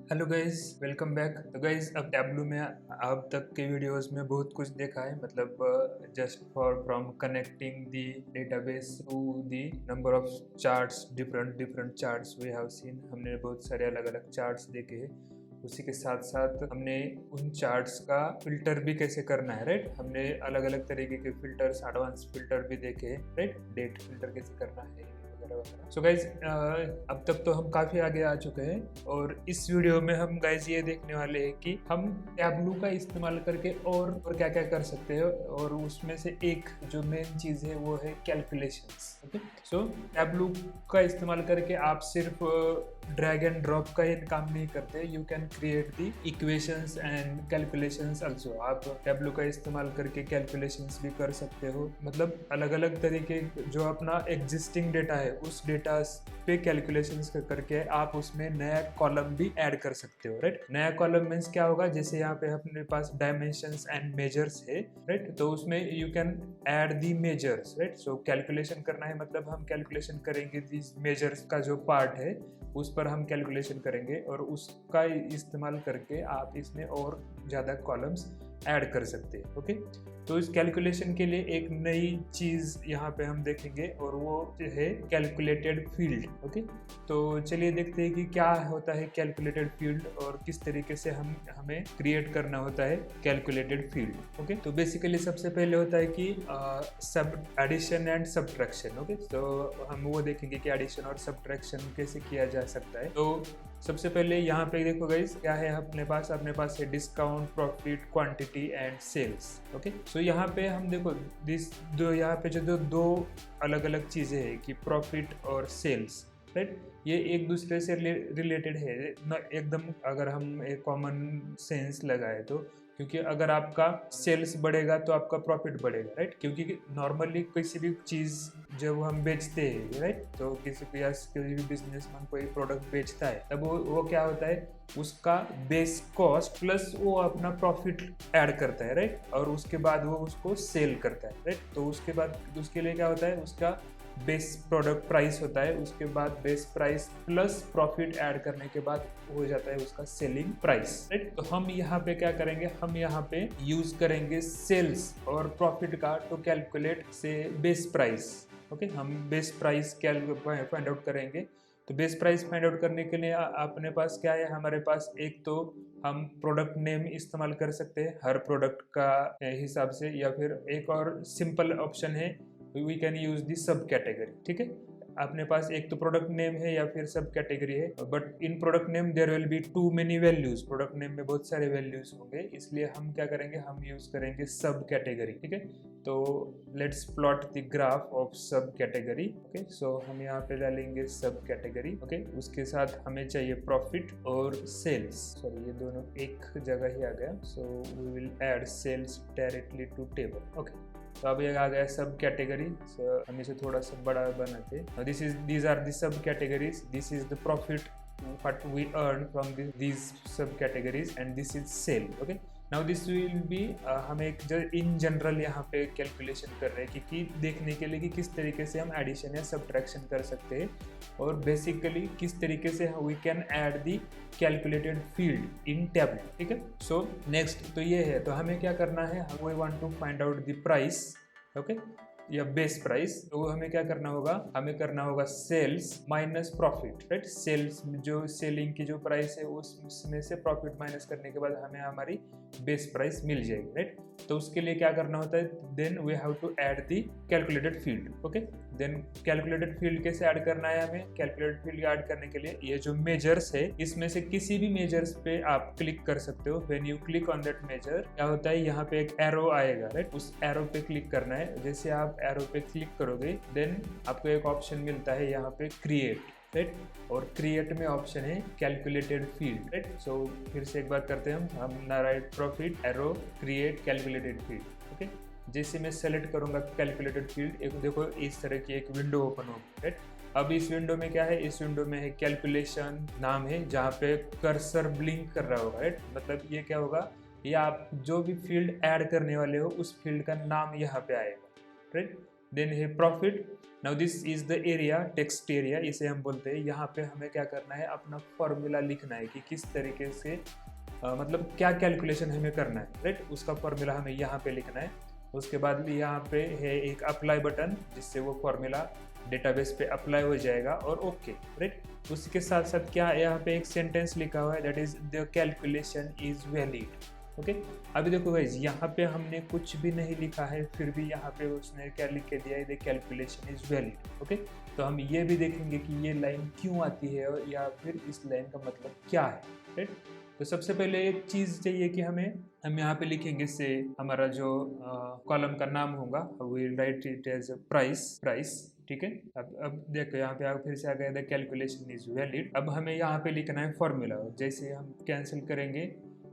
Hello guys, welcome back. तो guys अब tableau में अब तक के वीडियोस में बहुत कुछ देखा है, मतलब just for from connecting the database to the number of charts, different charts we have seen. हमने बहुत सारे अलग अलग चार्ट्स देखे हैं। उसी के साथ साथ हमने उन चार्ट्स का फिल्टर भी कैसे करना है, राइट। हमने अलग अलग तरीके के फिल्टर्स, एडवांस फिल्टर भी देखे हैं, राइट। डेट फिल्टर कैसे करना है वगैरह। सो गाइज अब तक तो हम काफी आगे आ चुके हैं और इस वीडियो में हम गाइज ये देखने वाले हैं कि हम टैब्लू का इस्तेमाल करके और क्या क्या कर सकते हैं। और उसमें से एक जो मेन चीज है वो है कैलकुलेशंस। ओके, सो टैब्लू का इस्तेमाल करके आप सिर्फ ड्रैग एंड ड्रॉप का ही काम नहीं करते, you can create the equations and calculations also. आप टैब्लू का इस्तेमाल करके कैलकुलेशंस भी कर सकते हो, मतलब अलग अलग तरीके जो अपना एग्जिस्टिंग डेटा है उस डेटा पे कैलकुलेशंस करके आप उसमें नया कॉलम भी ऐड कर सकते हो, राइट। नया कॉलम मीन्स क्या होगा, जैसे यहाँ पे अपने पास डायमेंशंस एंड मेजर्स है, राइट। तो उसमें you can add the measures, right. So calculation करना है, मतलब हम कैलकुलेशन करेंगे दिस मेजर्स का जो पार्ट है उस पर हम कैलकुलेशन करेंगे और उसका इस्तेमाल करके आप इसमें और ज़्यादा कॉलम्स ऐड कर सकते हैं। ओके, तो इस कैलकुलेशन के लिए एक नई चीज़ यहाँ पे हम देखेंगे और वो है कैलकुलेटेड फील्ड। ओके, तो चलिए देखते हैं कि क्या होता है कैलकुलेटेड फील्ड और किस तरीके से हमें क्रिएट करना होता है कैलकुलेटेड फील्ड। ओके, तो बेसिकली सबसे पहले होता है कि सब एडिशन एंड सब्ट्रैक्शन। ओके, तो हम वो देखेंगे कि एडिशन और सब्ट्रैक्शन कैसे किया जा सकता है। तो सबसे पहले यहाँ पे देखो गाइस, क्या है अपने पास है discount, profit, quantity and sales. Okay, so यहाँ पे हम देखो यहाँ पे जो दो अलग अलग चीजें हैं कि प्रॉफिट और सेल्स, राइट। ये एक दूसरे से रिलेटेड है ना एकदम, अगर हम एक कॉमन सेंस लगाए तो। क्योंकि अगर आपका सेल्स बढ़ेगा तो आपका प्रॉफिट बढ़ेगा, राइट। क्योंकि नॉर्मली किसी भी चीज़ जब हम बेचते हैं, राइट, तो किसी भी बिजनेसमैन कोई प्रोडक्ट बेचता है तब वो क्या होता है, उसका बेस कॉस्ट प्लस वो अपना प्रॉफिट ऐड करता है, राइट। और उसके बाद वो उसको सेल करता है, राइट। तो उसके बाद उसके लिए क्या होता है, उसका बेस प्रोडक्ट प्राइस होता है, उसके बाद base price plus profit add करने के बाद हो जाता है उसका सेलिंग प्राइस, राइट। तो हम यहाँ पे क्या करेंगे, हम यहाँ पे यूज करेंगे सेल्स और प्रॉफिट का टू कैलकुलेट से बेस प्राइस। ओके, हम बेस प्राइस फाइंड आउट करेंगे। तो बेस प्राइस फाइंड आउट करने के लिए अपने पास क्या है, हमारे पास एक तो हम प्रोडक्ट नेम इस्तेमाल कर सकते हैं हर प्रोडक्ट का हिसाब से, या फिर एक और सिंपल ऑप्शन है, वी कैन यूज दी सब कैटेगरी। ठीक है, अपने पास एक तो प्रोडक्ट नेम है या फिर सब कैटेगरी है, but in product name there will be too many values. Product name में बहुत सारे वैल्यूज होंगे, इसलिए हम क्या करेंगे, हम यूज करेंगे सब कैटेगरी। ठीक है, तो let's plot the graph of सब कैटेगरी। ओके, सो हम यहाँ पे डालेंगे सब कैटेगरी। ओके, उसके साथ हमें चाहिए प्रॉफिट और सेल्स। सॉरी, ये दोनों एक जगह ही आ गया, so we will add sales directly to table. Okay, तो अब ये आ गया सब कैटेगरी। हम इसे थोड़ा सा बड़ा बनाते हैं। These are the sub categories, this is the profit what we earn from these subcategories and this is sale. Okay, now this will be हम एक इन जनरल यहाँ पे कैलकुलेशन कर रहे हैं कि देखने के लिए कि किस तरीके से हम एडिशन या सब्ट्रैक्शन कर सकते हैं और बेसिकली किस तरीके से we can add the calculated field in Tableau. ठीक है, सो नेक्स्ट तो ये है, तो हमें क्या करना है, we want to find out the price. Okay, या बेस प्राइस। तो हमें क्या करना होगा, हमें करना होगा sales minus profit, right. Sales जो सेलिंग की जो प्राइस है उसमें से प्रॉफिट माइनस करने के बाद हमें हमारी बेस प्राइस मिल जाएगी, राइट। तो उसके लिए क्या करना होता है, then we have to add the calculated field. Okay, then calculated field कैसे ऐड करना है, हमें कैलकुलेटेड फील्ड ऐड करने के लिए ये जो मेजर्स है इसमें से किसी भी मेजर्स पे आप क्लिक कर सकते हो। When you click on that measure, क्या होता है, यहाँ पे एक एरो आएगा, राइट। उस एरो पे क्लिक करना है। जैसे आप एरो पे क्लिक करोगे देन आपको एक ऑप्शन मिलता है यहाँ पे क्रिएट, राइट। और क्रिएट में ऑप्शन है कैलकुलेटेड फील्ड, राइट। सो फिर से एक बार करते हैं हम ना, right, profit, arrow, create, calculated field. Okay, जैसे मैं सेलेक्ट करूंगा कैलकुलेटेड फील्ड, एक देखो इस तरह की एक विंडो ओपन होगी, राइट। अब इस विंडो में क्या है, इस विंडो में है कैलकुलेशन नाम है जहाँ पे कर्सर ब्लिंक कर रहा होगा, राइट। मतलब ये क्या होगा, ये आप जो भी फील्ड ऐड करने वाले हो उस फील्ड का नाम यहाँ पे आएगा, राइट। देन है profit. Now this is the area, text area इसे हम बोलते हैं। यहाँ पे हमें क्या करना है, अपना फॉर्मूला लिखना है कि किस तरीके से मतलब क्या कैलकुलेशन हमें करना है, राइट। उसका फॉर्मूला हमें यहाँ पे लिखना है। उसके बाद यहाँ पे है एक अप्लाई बटन, जिससे वो फॉर्मूला डेटाबेस पे अप्लाई हो जाएगा और ओके, राइट। उसके साथ साथ क्या यहाँ पे एक सेंटेंस लिखा हुआ है, that is the calculation is valid. Okay, अभी देखो गाइज, यहाँ पे हमने कुछ भी नहीं लिखा है, फिर भी यहाँ पे उसने क्या लिख के दिया है, the calculation is valid. Okay, तो हम ये भी देखेंगे कि ये लाइन क्यों आती है और या फिर इस लाइन का मतलब क्या है, राइट। तो सबसे पहले एक चीज़ चाहिए कि हम यहाँ पे लिखेंगे से हमारा जो कॉलम का नाम होगा, we write it as price, ठीक है। अब देखो यहाँ पे फिर से आ गया द कैलकुलेशन इज वैलिड। अब हमें यहाँ पे लिखना है फॉर्मूला। जैसे हम कैंसिल करेंगे,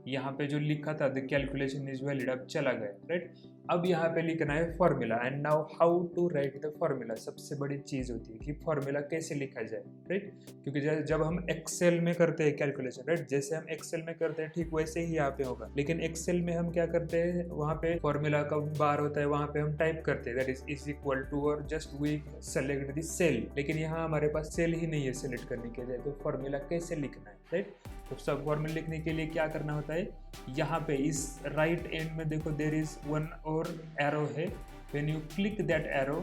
यहाँ पे जो लिखा था द कैलकुलेशन इज वैलिड अब चला गया, राइट। अब यहाँ पे लिखना है formula. And now how to write the formula, सबसे बड़ी चीज़ होती है कि फॉर्मूला कैसे लिखा जाए, राइट। क्योंकि जब हम एक्सेल में करते हैं कैलकुलेशन, राइट, जैसे हम एक्सेल में करते हैं ठीक वैसे ही यहाँ पे होगा, लेकिन एक्सेल में हम क्या करते हैं, वहाँ पे फॉर्मूला का बार होता है, वहाँ पे हम टाइप करते हैं दैट इज इक्वल टू और just we select the cell. लेकिन यहाँ हमारे पास सेल ही नहीं है सेलेक्ट करने के लिए, तो फॉर्मूला कैसे लिखना है, राइट। तो सब फॉर्मूला लिखने के लिए क्या करना होता है, यहाँ पे इस राइट एंड में देखो देयर इज वन और एरो है। When you click that arrow,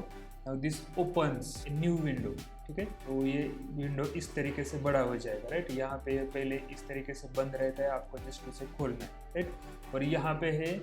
now this opens new window, ठीक है। तो ये विंडो इस तरीके से बड़ा हो जाएगा, राइट। यहाँ पे पहले इस तरीके से बंद रहता है, आपको जस्ट उसे खोलना है, राइट। और यहाँ पे है,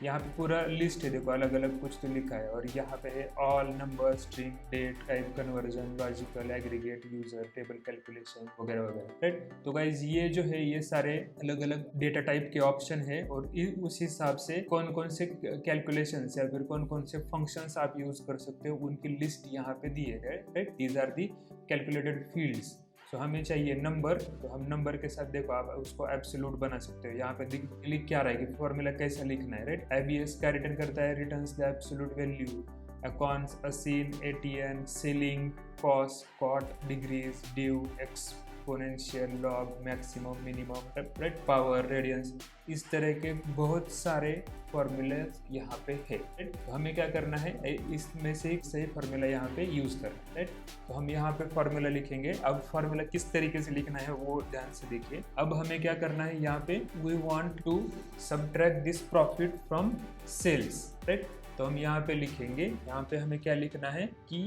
यहाँ पे पूरा लिस्ट है, देखो अलग अलग कुछ तो लिखा है। और यहाँ पे है all, number, string, date, type conversion, logical, aggregate, user, table calculation वगैरह वगैरह, राइट। तो गाइज ये जो है ये सारे अलग अलग डेटा टाइप के ऑप्शन है, और उस हिसाब से कौन कौन से कैलकुलेशन या फिर कौन कौन से फंक्शंस आप यूज कर सकते हो उनकी लिस्ट यहाँ पे दी है, right. These are the calculated fields. तो हमें चाहिए नंबर, तो हम नंबर के साथ देखो आप उसको एब्सोल्यूट बना सकते हो। यहाँ पे लिख क्या रहा है कि फॉर्मूला कैसा लिखना है, राइट। IBS क्या रिटर्न करता है, returns the absolute value, accounts, asin, ATN, ceiling, cost, cot, degrees, due, exponential, log, maximum, minimum, right, power, radians, इस तरह के बहुत सारे फॉर्मूले यहाँ पे है, राइट। तो हमें क्या करना है, इसमें से सही फॉर्मूला यहाँ पे यूज करना है, राइट। तो हम यहाँ पे फॉर्मूला लिखेंगे। अब फॉर्मूला किस तरीके से लिखना है वो ध्यान से देखिए। अब हमें क्या करना है, यहाँ पे we want to subtract this profit from sales, right. तो हम यहाँ पे लिखेंगे, यहाँ पे हमें क्या लिखना है कि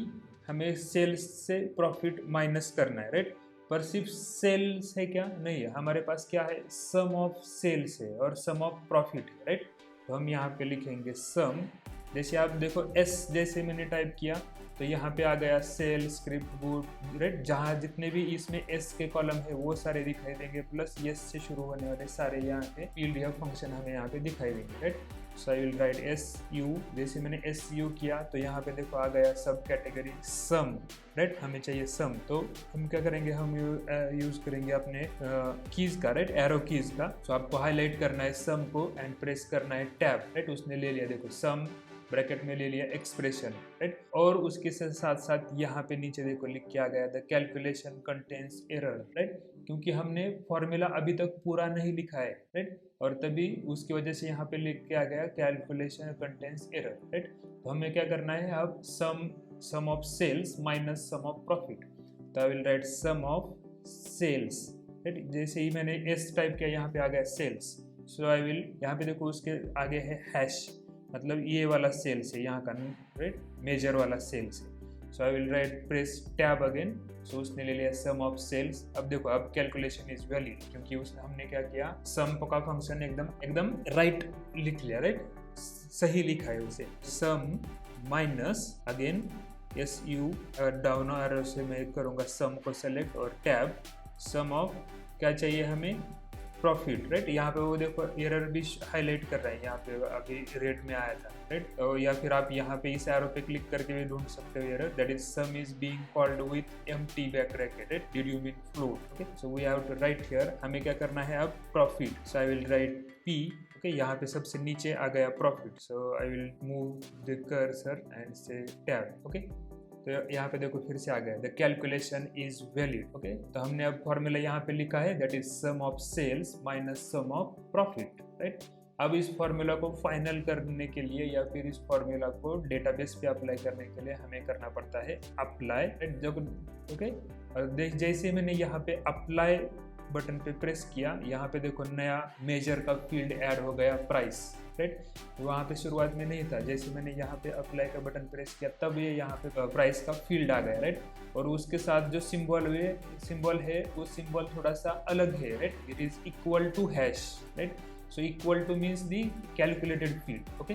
हमें सेल्स से प्रॉफिट माइनस करना है, राइट। पर सिर्फ सेल्स है क्या, नहीं है, हमारे पास क्या है, सम ऑफ सेल्स है और सम ऑफ प्रॉफिट है, राइट। तो हम यहाँ पे लिखेंगे सम। जैसे आप देखो एस जैसे मैंने टाइप किया तो यहाँ पे आ गया सेल, स्क्रिप्ट, गुड, राइट। जहाँ जितने भी इसमें एस के कॉलम है वो सारे दिखाई देंगे, प्लस एस से शुरू होने वाले सारे यहाँ पे फील्ड या फंक्शन हमें यहाँ पे दिखाई देंगे, right. So I will right SU। जैसे मैंने SU किया तो यहाँ पे देखो आ गया सब कैटेगरी सम, राइट। हमें चाहिए सम, तो हम क्या करेंगे, हम यूज करेंगे अपने कीज का, राइट, एरो कीज का। तो आपको हाईलाइट करना है सम को एंड प्रेस करना है टैब, राइट। उसने ले लिया, देखो सम ब्रैकेट में ले लिया एक्सप्रेशन, राइट। और उसके साथ साथ यहाँ पे नीचे देखो लिख के आ गया the calculation contains error, right, क्योंकि हमने फॉर्मूला अभी तक पूरा नहीं लिखा है, राइट। और तभी उसकी वजह से यहाँ पे लिख के आ गया कैलकुलेशन कंटेन्स एरर, राइट। तो हमें क्या करना है, अब sum of sales minus sum of profit. तो I will write sum of sales, right. जैसे ही मैंने एस टाइप किया यहाँ पे आ गया सेल्स। सो आई विल, यहाँ पे देखो उसके आगे है हैश, मतलब ये वाला सेल्स है यहाँ का, राइट, मेजर वाला सेल्स है। So I will write press tab again. So उसने ले लिया सम ऑफ सेल्स। अब देखो अब कैलकुलेशन इज वैलिड, क्योंकि उसने हमने क्या किया, सम का फंक्शन एकदम राइट लिख लिया, राइट, सही लिखा है उसे। Sum minus again SU, down arrow से मैं करूँगा सम को सेलेक्ट और टैब, सम ऑफ क्या चाहिए हमें, प्रॉफिट, राइट। यहाँ पे वो देखो एरर भी हाईलाइट कर रहा है, यहाँ पे अभी रेट में आया था, राइट। और या फिर आप यहाँ पे इस एरो पे क्लिक करके भी ढूंढ सकते हो error, that is sum is being called with empty back bracket, right, did you mean float, okay. So we have to write here, हमें क्या करना है अब profit. So I will write P, okay. यहाँ पे सबसे नीचे आ गया profit. So I will move the cursor and से टैब, ओके। तो यहाँ पे देखो फिर से आ गया the calculation is valid, okay. तो हमने अब फॉर्मूला यहाँ पे लिखा है that is sum of sales minus sum of profit, right. अब इस फॉर्मूला को फाइनल करने के लिए या फिर इस फॉर्मूला को डेटाबेस पे अप्लाई करने के लिए हमें करना पड़ता है अप्लाई, ओके। और जैसे मैंने यहाँ पे अप्लाई बटन पे प्रेस किया, यहाँ पे देखो नया मेजर का फील्ड ऐड हो गया प्राइस, राइट। वहाँ पे शुरुआत में नहीं था, जैसे मैंने यहाँ पे अप्लाई का बटन प्रेस किया तब ये यहाँ पे प्राइस का फील्ड आ गया, राइट। और उसके साथ जो सिंबल है वो सिंबल थोड़ा सा अलग है, right. It is equal to hash, right. So equal to means the calculated field, okay.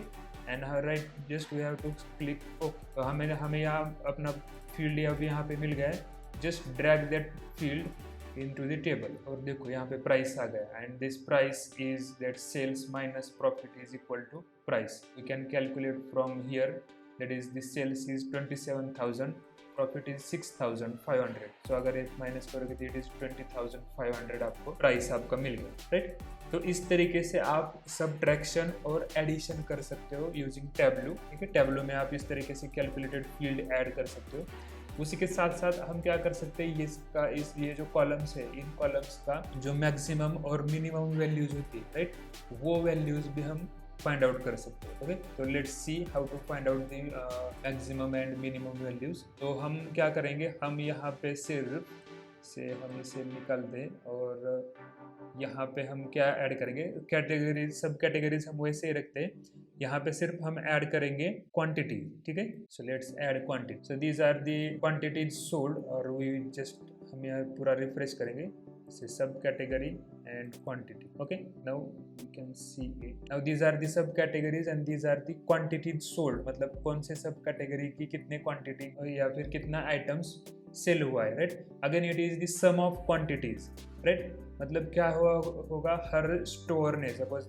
And right just we have to click okay. तो हमें यहाँ अपना फील्ड अब यहाँ पे मिल गया है, just drag that field into the table और देखो यहाँ पे प्राइस आ गया and this price is that sales minus profit is equal to price. We can calculate from here that is this sales is 27,000, profit is 6,500। So अगर एक minus करोगे तो इट इज 20,500 आपको प्राइस आपका मिल गया, राइट। तो इस तरीके से आप सबट्रैक्शन और एडिशन कर सकते हो यूजिंग टैब्लू, ठीक है। टैब्लू में आप इस तरीके से कैलकुलेटेड फील्ड ऐड कर सकते हो। उसी के साथ साथ हम क्या कर सकते हैं, ये जो कॉलम्स है, इन कॉलम्स का जो मैक्सिमम और मिनिमम वैल्यूज होती है, राइट, वो वैल्यूज भी हम फाइंड आउट कर सकते हैं, ओके। तो let's see how to find out the maximum and minimum values. तो हम क्या करेंगे, हम यहाँ पे सिर्फ से हम इसे निकाल दें और यहाँ पे हम क्या ऐड करेंगे, कैटेगरीज, सब कैटेगरीज हम वैसे ही रखते हैं। यहाँ पे सिर्फ हम ऐड करेंगे क्वांटिटी, ठीक है। So let's add quantity. So these are the quantities sold और वी जस्ट हम यहाँ पूरा रिफ्रेश करेंगे से sub category and quantity, okay. Now you can see it. Now these are the sub categories and these are the quantities sold, मतलब कौन से sub category की कितने क्वांटिटी या फिर कितना आइटम्स सेल हुआ है, right. Again it is the sum of quantities, right. मतलब क्या होगा हर स्टोर ने, सपोज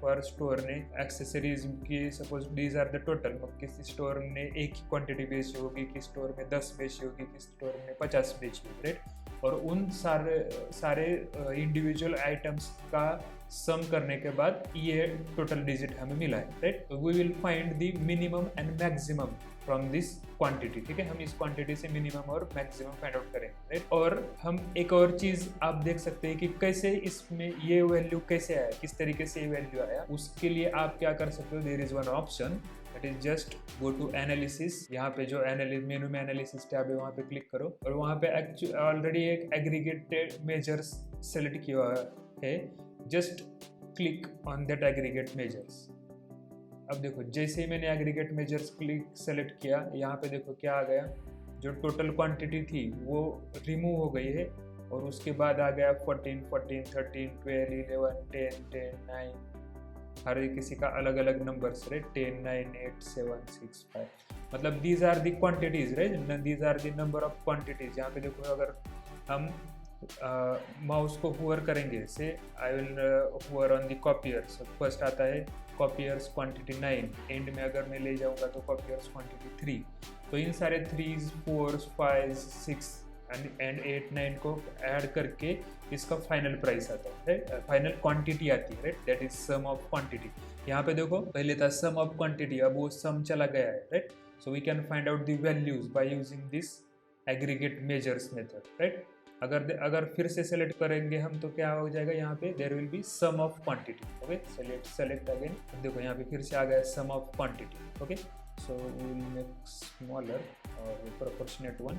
पर स्टोर ने एक्सेसरीज की, suppose these are the total, किसी स्टोर ने एक ही क्वांटिटी बेची होगी, किसी स्टोर में 10 बेची होगी, किसी स्टोर में 50 बेची होगी, राइट। और उन सारे इंडिविजुअल आइटम्स का सम करने के बाद ये टोटल डिजिट हमें मिला है, right. We will find the minimum and maximum from this quantity, ठीक है। हम इस क्वांटिटी से मिनिमम और मैक्सिमम फाइंड आउट करेंगे, राइट। और हम एक और चीज आप देख सकते हैं कि कैसे इसमें ये वैल्यू कैसे आया, किस तरीके से ये वैल्यू आया। उसके लिए आप क्या कर सकते हो, there is one option that is just go to analysis. यहाँ पे जो मेनू में एनालिसिस टैब है वहाँ पे क्लिक करो और वहाँ पे ऑलरेडी एक एग्रीगेटेड मेजर्स सेलेक्ट किया है, just click on that aggregate measures. अब देखो जैसे ही मैंने एग्रीगेट मेजर्स सेलेक्ट किया, यहाँ पे देखो क्या आ गया, जो टोटल क्वांटिटी थी वो रिमूव हो गई है और उसके बाद आ गया 14, 13, 12, 11, 10, 9, हर किसी का अलग अलग नंबर्स, राइट। 10, 9, 8, 7, 6, 5, मतलब these are the quantities, right. These are the number of quantities. यहाँ पे देखो अगर हम माउस को हुवर करेंगे से I will hover on the copiers. First आता है कॉपियर्स क्वांटिटी 9, एंड में अगर मैं ले जाऊंगा तो कॉपियर्स क्वांटिटी 3। तो इन सारे 3s, 4s, 5s, 6 एंड 8, 9 को ऐड करके इसका फाइनल प्राइस आता है, राइट। फाइनल क्वांटिटी आती है, right, that is sum of quantity. यहाँ पे देखो पहले था सम ऑफ क्वांटिटी, अब वो सम चला गया है, right. So we can find out the values by using this aggregate measures method, right. अगर फिर से सेलेक्ट करेंगे हम तो क्या हो जाएगा, यहाँ पे there will be sum of quantity, okay. Select again, देखो यहाँ पे फिर से आ गया sum of quantity, okay. So we will make smaller और proportionate one,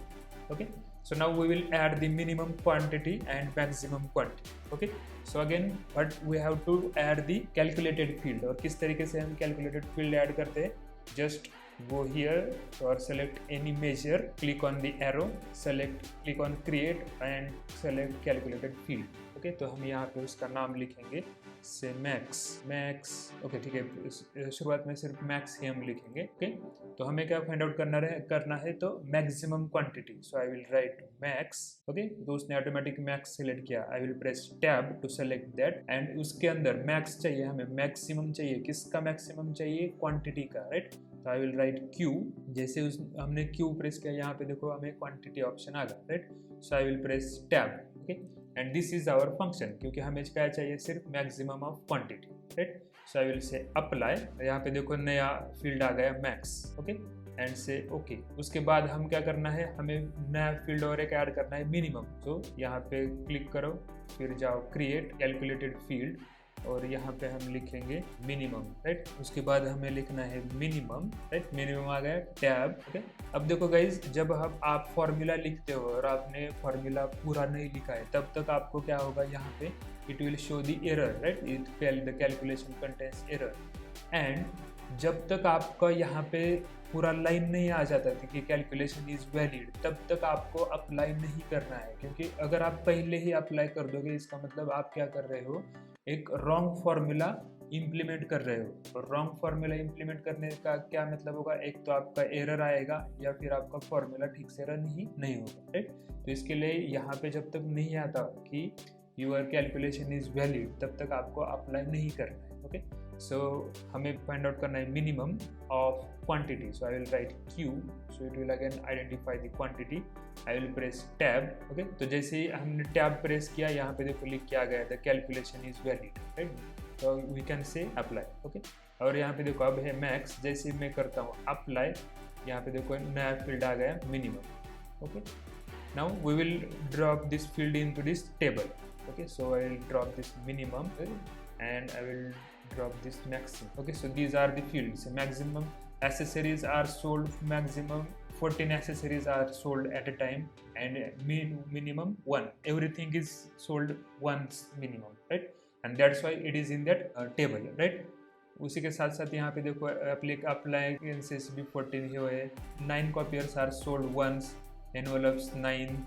okay. So now we will add the minimum quantity and maximum quantity, okay. So again but we have to add the calculated field. और किस तरीके से हम calculated field add करते हैं, just go here or select any measure, click on the arrow, click on create and select calculated field, okay. तो हम यहाँ पे उसका नाम लिखेंगे से मैक्स, ओके, ठीक है। शुरुआत में सिर्फ मैक्स ही हम लिखेंगे, ओके। तो हमें क्या फाइंड आउट करना है तो maximum quantity. So I will write max, okay. तो उसने ऑटोमेटिक मैक्स सेलेक्ट किया। I will press tab to select that and उसके अंदर मैक्स चाहिए हमें, मैक्सिमम चाहिए। किसका मैक्सिमम चाहिए, क्वांटिटी का, राइट। तो आई विल राइट क्यू। जैसे हमने क्यू प्रेस किया, यहाँ पे देखो हमें क्वांटिटी ऑप्शन आ गया, right. So I will press tab, okay. And this is our function, क्योंकि हमें क्या चाहिए, सिर्फ maximum of quantity, right. So I will say apply. यहाँ पे देखो नया फील्ड आ गया max, okay. And say okay. उसके बाद हम क्या करना है, हमें नया फील्ड और एक ऐड करना है मिनिमम। तो यहाँ पे क्लिक करो, फिर जाओ क्रिएट कैलकुलेटेड फील्ड और यहाँ पे हम लिखेंगे मिनिमम, राइट। उसके बाद हमें लिखना है मिनिमम, राइट। मिनिमम आ गया, टैब, ओके। अब देखो गाइज, जब आप फॉर्मूला लिखते हो और आपने फॉर्मूला पूरा नहीं लिखा है, तब तक आपको क्या होगा, यहाँ पे it will show the error, right. The calculation contains error. And जब तक आपका यहाँ पे पूरा लाइन नहीं आ जाता था कि कैलकुलेशन इज वैलिड, तब तक आपको अप्लाई नहीं करना है, क्योंकि अगर आप पहले ही अप्लाई कर दोगे, इसका मतलब आप क्या कर रहे हो, एक रॉन्ग फार्मूला इम्प्लीमेंट कर रहे हो। और रॉन्ग फार्मूला इम्प्लीमेंट करने का क्या मतलब होगा, एक तो आपका एरर आएगा या फिर आपका फार्मूला ठीक से रन ही नहीं होगा, राइट। तो इसके लिए यहाँ पे जब तक नहीं आता कि यूर कैलकुलेशन इज वैलिड, तब तक आपको अप्लाई नहीं करना है, ओके। सो हमें फाइंड आउट करना है minimum of quantity. So I will right Q, so it will again identify the quantity. I will press tab, okay. तो जैसे ही हमने टैब प्रेस किया, यहाँ पे देखो लिख के आ गया the calculation is valid, right. तो we can say apply, okay. और यहाँ पे देखो अब है मैक्स, जैसे मैं करता हूँ अप्लाई, यहाँ पे देखो नया फील्ड आ गया minimum, okay. Now we will drop this field into this table, okay. So I will drop this minimum and I will drop this maximum, okay. So these are the fields. Maximum accessories are sold, maximum 14 accessories are sold at a time, and minimum 1, everything is sold once minimum, right. And that's why it is in that table, right. उसी के साथ साथ यहाँ पे देखो appliances भी 14 ही हुए, 9 copiers are sold once, envelopes 9,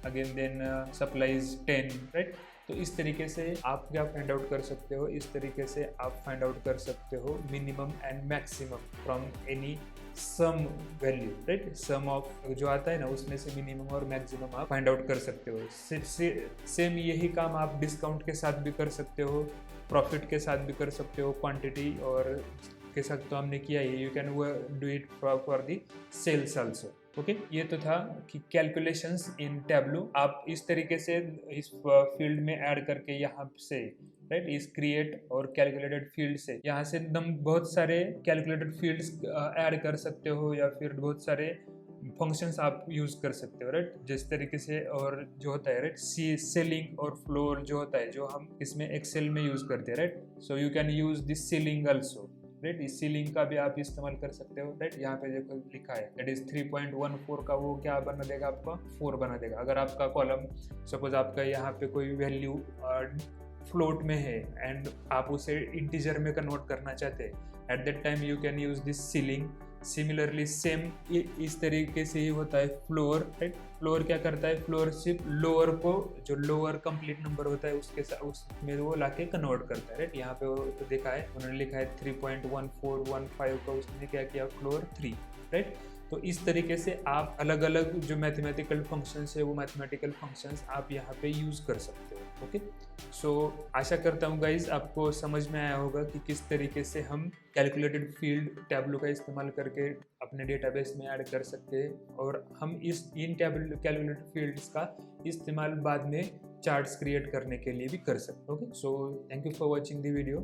again then supplies 10, right. तो इस तरीके से आप क्या फाइंड आउट कर सकते हो, इस तरीके से आप फाइंड आउट कर सकते हो minimum and maximum from any sum value, right. Sum of जो आता है ना, उसमें से मिनिमम और मैक्सिमम आप फाइंड आउट कर सकते हो। सेम यही काम आप डिस्काउंट के साथ भी कर सकते हो, प्रॉफिट के साथ भी कर सकते हो, क्वांटिटी और के साथ तो हमने किया ही। You can do it for the sales also, okay. ये तो था कि कैलकुलेशंस इन टैब्लू आप इस तरीके से इस फील्ड में ऐड करके यहाँ से, राइट, इस क्रिएट और कैलकुलेटेड फील्ड से यहाँ से बहुत सारे कैलकुलेटेड फील्ड्स ऐड कर सकते हो, या फिर बहुत सारे फंक्शंस आप यूज कर सकते हो, राइट। जिस तरीके से और जो होता है, राइट, सेलिंग और फ्लोर जो होता है, जो हम इसमें एक्सेल में यूज करते हैं, right. So you can use this ceiling also, right. इस सीलिंग का भी आप इस्तेमाल कर सकते हो, राइट। यहाँ पे देखो लिखा है दैट इज 3.14 का, वो क्या बना देगा आपका 4 बना देगा। अगर आपका कॉलम सपोज आपका यहाँ पे कोई वैल्यू फ्लोट में है एंड आप उसे इंटीजर में कन्वर्ट करना चाहते हैं, at that time you can use this ceiling. Similarly same इस तरीके से ही होता है फ्लोर, राइट। फ्लोर क्या करता है, फ्लोर सिर्फ लोअर को, जो लोअर कंप्लीट नंबर होता है उसके साथ उसमें वो लाके कन्वर्ट करता है, राइट। यहाँ पे वो देखा है, उन्होंने लिखा है 3.1415 का, उसने क्या किया फ्लोर 3, राइट। तो इस तरीके से आप अलग अलग जो मैथमेटिकल फंक्शंस है, वो मैथमेटिकल फंक्शंस आप यहाँ पे यूज़ कर सकते हो, ओके। सो आशा करता हूँ गाइज आपको समझ में आया होगा कि किस तरीके से हम कैलकुलेटेड फील्ड टैब्लू का इस्तेमाल करके अपने डेटाबेस में ऐड कर सकते हैं, और हम इन कैलकुलेटेड फील्ड्स का इस्तेमाल बाद में चार्ट्स क्रिएट करने के लिए भी कर सकते हैं, okay. So thank you for watching the video.